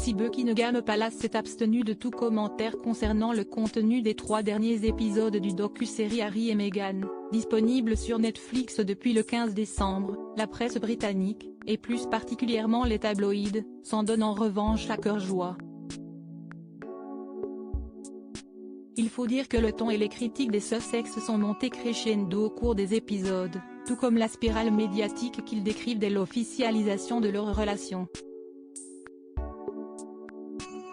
Si Buckingham Palace s'est abstenu de tout commentaire concernant le contenu des 3 derniers épisodes du docu-série Harry et Meghan, disponible sur Netflix depuis le 15 décembre, la presse britannique, et plus particulièrement les tabloïds, s'en donne en revanche à cœur joie. Il faut dire que le ton et les critiques des Sussex sont montés crescendo au cours des épisodes, tout comme la spirale médiatique qu'ils décrivent dès l'officialisation de leur relation.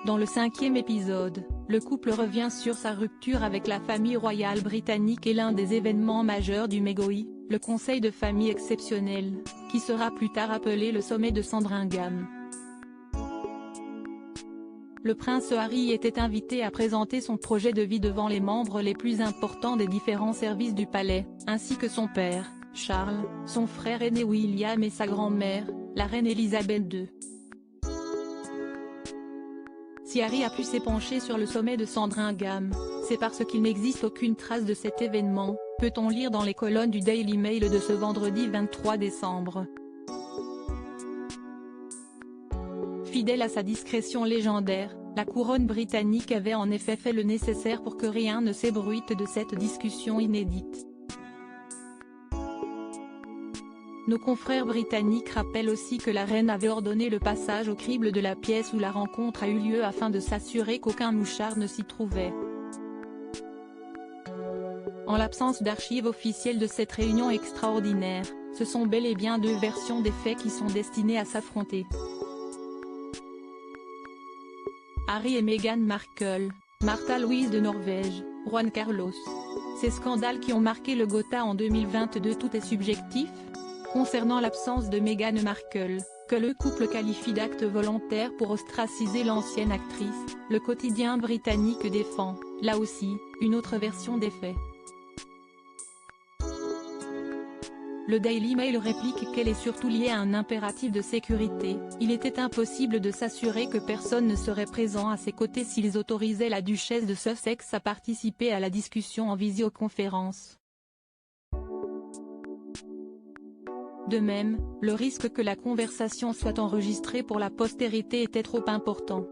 Dans le 5e épisode, le couple revient sur sa rupture avec la famille royale britannique et l'un des événements majeurs du McGoey, le conseil de famille exceptionnel, qui sera plus tard appelé le sommet de Sandringham. Le prince Harry était invité à présenter son projet de vie devant les membres les plus importants des différents services du palais, ainsi que son père, Charles, son frère aîné William et sa grand-mère, la reine Elisabeth II. Si Harry a pu s'épancher sur le sommet de Sandringham, c'est parce qu'il n'existe aucune trace de cet événement, peut-on lire dans les colonnes du Daily Mail de ce vendredi 23 décembre. Fidèle à sa discrétion légendaire, la couronne britannique avait en effet fait le nécessaire pour que rien ne s'ébruite de cette discussion inédite. Nos confrères britanniques rappellent aussi que la reine avait ordonné le passage au crible de la pièce où la rencontre a eu lieu afin de s'assurer qu'aucun mouchard ne s'y trouvait. En l'absence d'archives officielles de cette réunion extraordinaire, ce sont bel et bien 2 versions des faits qui sont destinées à s'affronter. Harry et Meghan Markle, Märtha Louise de Norvège, Juan Carlos. Ces scandales qui ont marqué le Gotha en 2022, tout est subjectif ? Concernant l'absence de Meghan Markle, que le couple qualifie d'acte volontaire pour ostraciser l'ancienne actrice, le quotidien britannique défend, là aussi, une autre version des faits. Le Daily Mail réplique qu'elle est surtout liée à un impératif de sécurité. Il était impossible de s'assurer que personne ne serait présent à ses côtés s'ils autorisaient la duchesse de Sussex à participer à la discussion en visioconférence. De même, le risque que la conversation soit enregistrée pour la postérité était trop important.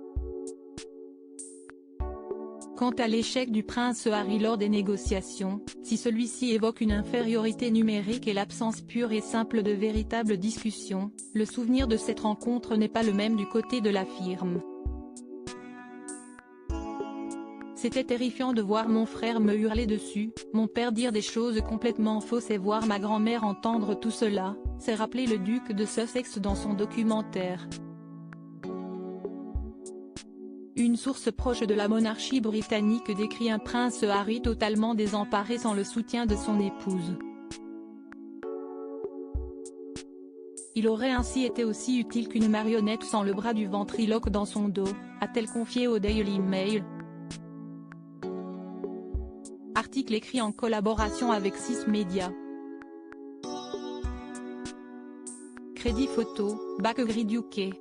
Quant à l'échec du prince Harry lors des négociations, si celui-ci évoque une infériorité numérique et l'absence pure et simple de véritables discussions, le souvenir de cette rencontre n'est pas le même du côté de la firme. C'était terrifiant de voir mon frère me hurler dessus, mon père dire des choses complètement fausses et voir ma grand-mère entendre tout cela, s'est rappelé le duc de Sussex dans son documentaire. Une source proche de la monarchie britannique décrit un prince Harry totalement désemparé sans le soutien de son épouse. Il aurait ainsi été aussi utile qu'une marionnette sans le bras du ventriloque dans son dos, a-t-elle confié au Daily Mail. Article écrit en collaboration avec 6 médias. Crédit photo, Backgrid UK.